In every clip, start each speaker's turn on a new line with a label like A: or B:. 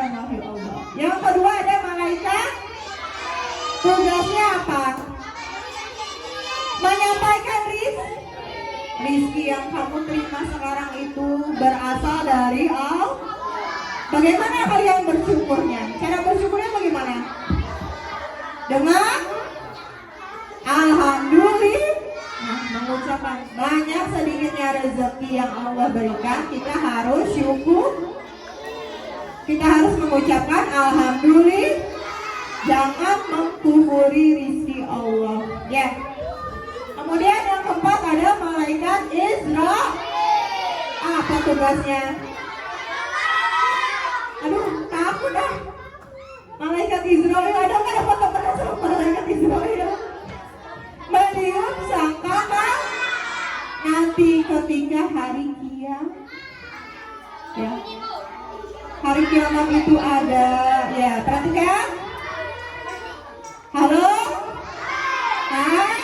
A: subhanahu wa ta'ala. Yang kedua ada malaikat. Tugasnya apa? Menyampaikan rizki yang kamu terima sekarang itu berasal dari Allah. Bagaimana kalian bersyukurnya? Cara bersyukurnya bagaimana? Dengan alhamdulillah, mengucapkan banyak sedikitnya rezeki yang Allah berikan, kita harus syukur. Kita harus mengucapkan alhamdulillah, jangan mengkufuri rizki Allah. Ya. Kemudian yang keempat ada malaikat Isra. Apa tugasnya? Aduh, takut dah. Malaikat Israel, ada nggak dapat teman sama malaikat Israel? Meniup sangkakala nanti ketika hari kiamat. Ya. Hari kiamat itu ada, ya perhatikan. Halo? Hai?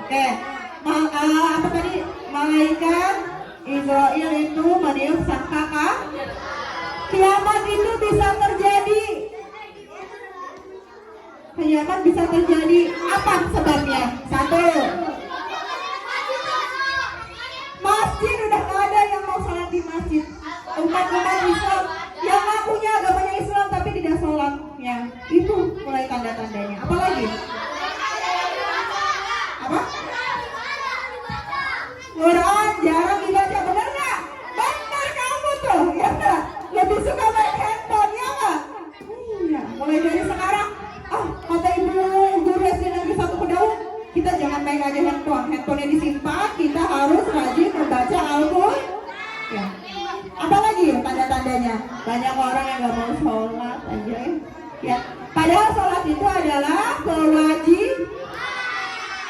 A: Oke, apa tadi? Malaikat Israel itu meniup sangkakala. Kiamat itu bisa terjadi. Kiamat bisa terjadi. Apa sebabnya? Satu, masjid udah gak ada yang mau sholat di masjid. Umat-umat Islam yang ngakunya agamanya Islam tapi tidak sholat, ya itu mulai tanda-tandanya. Apalagi? Apa? Quran jarang dibaca, benar nggak? Benar kamu tuh, ya nggak? Lebih suka main handphone, ya nggak? Iya, mulai dari sekarang. Kata ibu guru SD Negeri 1 Kedaung, kita jangan main aja handphonenya disimpan, kita harus rajin membaca Al-Quran. Ya. Apalagi tanda-tandanya? Banyak orang yang nggak mau sholat aja, ya. Padahal sholat itu adalah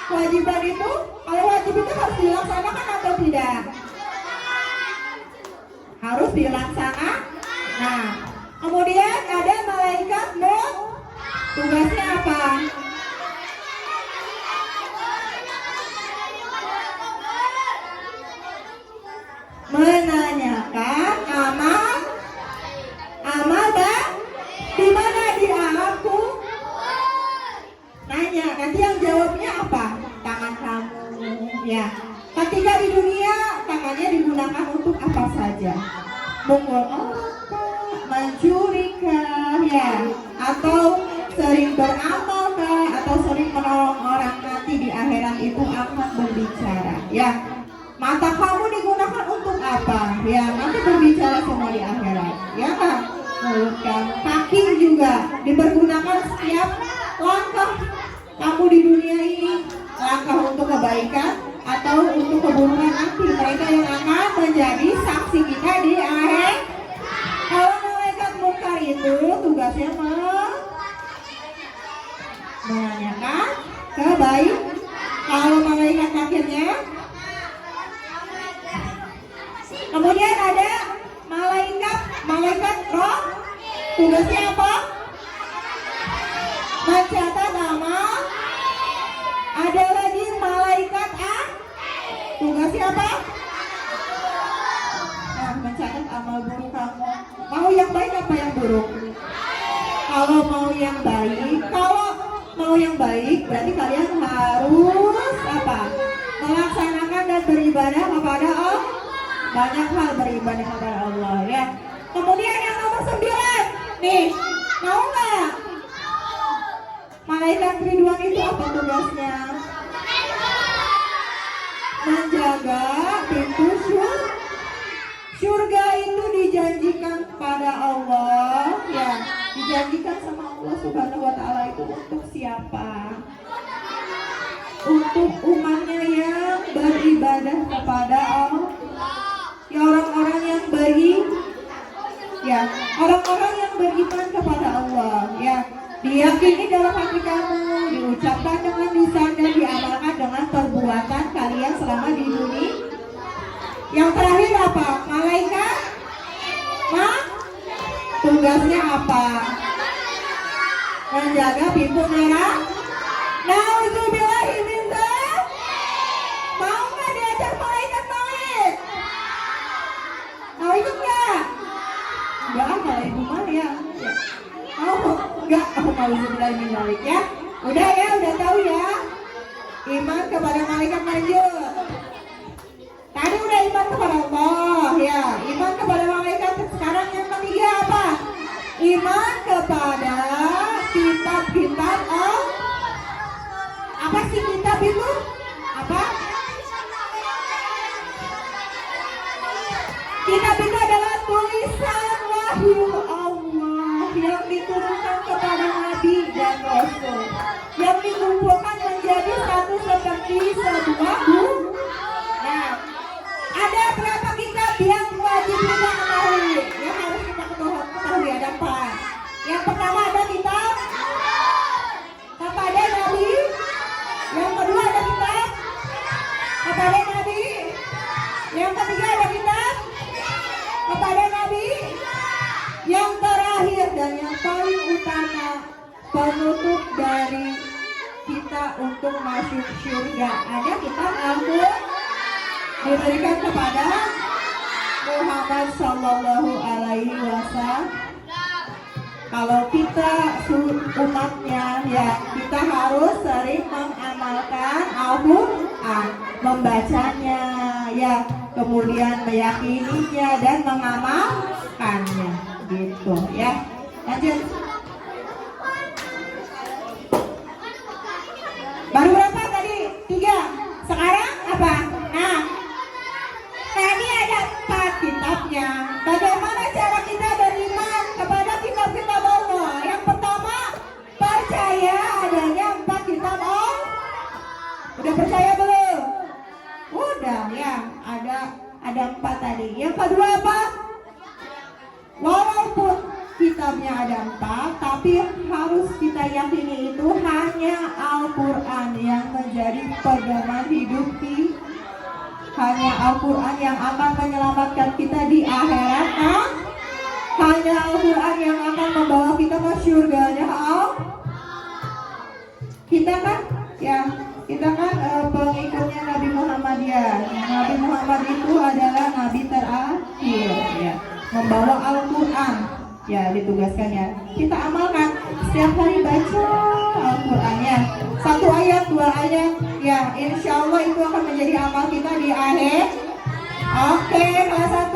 A: kewajiban itu. Kalau wajib itu harus dilaksanakan atau tidak? Harus dilaksanakan. Nah, kemudian ada malaikat Nuh. Tugasnya apa? Menanyakan amal di mana di aku? Nanya, nanti yang jawabnya apa? Tangan kamu, ya. Ketika di dunia tangannya digunakan untuk apa saja? Mengul mencurikah, ya, atau sering beramal kah, atau sering menolong orang, nanti di akhirat itu akan berbicara, ya. Mata kamu digunakan untuk apa? Ya, nanti berbicara semua di akhirat, ya kan? Mulut kamu, kaki juga dipergunakan setiap langkah kamu di dunia ini, langkah untuk kebaikan atau untuk keburukan nanti. Mereka yang akan menjadi saksi kita di akhir. Kalau malaikat munkar itu tugasnya menanyakan kebaikan. Kalau malaikat nakirnya, kemudian ada malaikat roh. Tugasnya apa? Mencatat amal. Ada lagi malaikat tugasnya apa? Nah, mencatat amal buruk kamu. Mau yang baik apa yang buruk? Kalau mau yang baik berarti kalian harus apa? Melaksanakan dan beribadah kepada Allah. Banyak hal beribadah kepada Allah, ya. Kemudian yang nomor 9, nih, mau nggak? Malaikat Ridwan itu apa tugasnya? Menjaga pintu surga itu dijanjikan pada Allah, ya. Dijanjikan sama Allah Subhanahu wa ta'ala itu untuk siapa? Untuk umatnya yang beribadah kepada Allah. Ya, orang-orang yang orang-orang yang beriman kepada Allah, ya. Diyakini dalam hati kamu, diucapkan dengan lisan dan diamalkan dengan perbuatan kalian selama di dunia. Yang terakhir apa? Malaikat tugasnya apa? Menjaga pintu merah. Nauzubillahi min dzalik. Mau nggak diajar malaikat maut? Mau ikut nggak? Enggak, kalau ibu surga. Oh, mauzubillahi ya. Udah ya, udah tahu ya. Iman kepada malaikat, lanjut. Tadi udah iman kepada Allah ya, iman kepada malaikat. Sekarang yang ketiga apa? Iman kepada kitab-kitab Allah. Apa sih kitab itu? Apa? Kitab itu adalah tulisan wahyu Allah yang diturunkan kepada Nabi dan Rasul, yang dikumpulkan menjadi satu seperti sebuah buku. Nah, ada berapa kitab yang wajib kita ketahui? Yang harus kita ketahui ada 4. Yang pertama ada kitab kepada Nabi. Yang kedua ada kitab kepada Nabi. Yang ketiga ada kitab kepada Nabi. Yang terakhir dan yang paling utama, penutup dari kita untuk masuk surga, ada kitab Al-Qur'an, diberikan kepada Muhammad Sallallahu Alaihi Wasallam. Kalau kita umatnya ya, kita harus sering mengamalkan Al-Qur'an, membacanya ya, kemudian meyakininya dan mengamalkannya gitu ya. Lanjut. Baru berapa tadi? 3. Sekarang apa? Nah, tadi ada 4 kitabnya. Bagaimana cara kita beriman kepada kitab-kitab Allah? Yang pertama, percaya adanya 4 kitab Allah. Udah percaya belum? Udah ya, ada 4 tadi. Yang kedua apa? Walaupun kitabnya ada 4, tapi harus kita yakini itu hanya Al-Quran yang menjadi pedoman hidup kita. Hanya Al-Quran yang akan menyelamatkan kita di akhirat. Hanya Al-Quran yang akan membawa kita ke surganya kita kan ya, kita kan pengikutnya Nabi Muhammad ya. Nabi Muhammad itu adalah nabi terakhir ya, membawa Al-Quran ya, ditugaskannya. Kita amalkan setiap hari, baca Al-Qurannya 1 ayat 2 ayat ya, insya Allah itu akan menjadi amal kita di akhir. Oke, kelas 1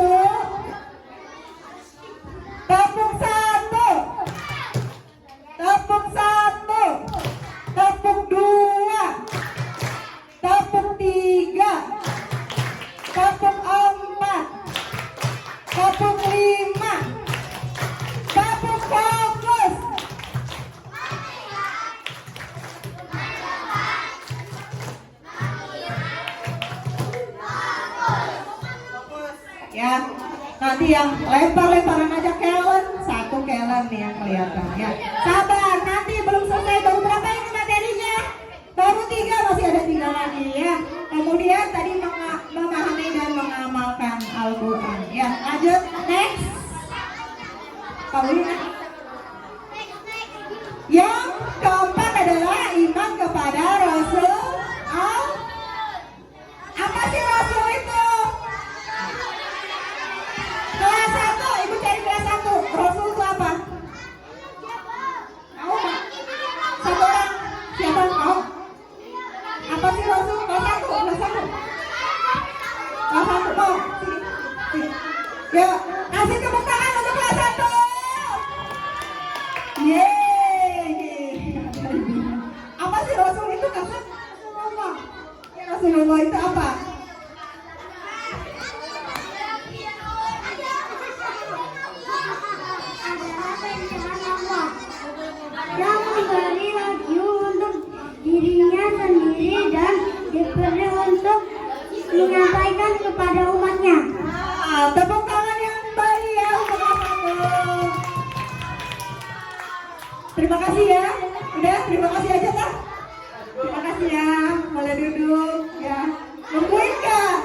A: tepuk 1, tepuk 1, tepuk 2, tepuk 3, tepuk 4, tepuk 5, tepuk fokus. Ya, nanti yang lempar-lemparan aja kelen, 1 kelen nih yang kelihatan ya. Sabar, nanti belum selesai. Baru berapa ini materinya? Baru 3, masih ada 3 lagi ya. Kemudian tadi memahami dan mengamalkan Al-Quran ya. Lanjut, next. Paulina. Yang keempat adalah iman kepada Rasul. Apa sih Rasul itu? Kelas 1, ibu cari kelas 1. Rasul itu apa? Tahu nggak? 1 orang. Siapa yang tahu? Apa sih Rasul? Kelas 1, kelas 1. Kelas 1, mau? Sini. Ya, kasih tepuk tangan untuk kelas 1. Yeay. Apa sih Rasul itu? Kasih Rasulullah. Ya, Rasulullah itu apa?
B: Yang memberi wahyu untuk dirinya sendiri dan diberi untuk menyampaikan kepada umatnya.
A: Tepuk tangan yang baik ya untuk kamu. Terima kasih ya. Udah, terima kasih aja kan. Terima kasih ya. Boleh duduk ya. Nungguin gak?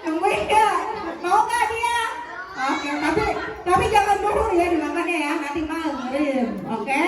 A: Nungguin gak? Mau gak dia? Oke, tapi jangan dulu ya dimakannya ya. Nanti malam. Oke?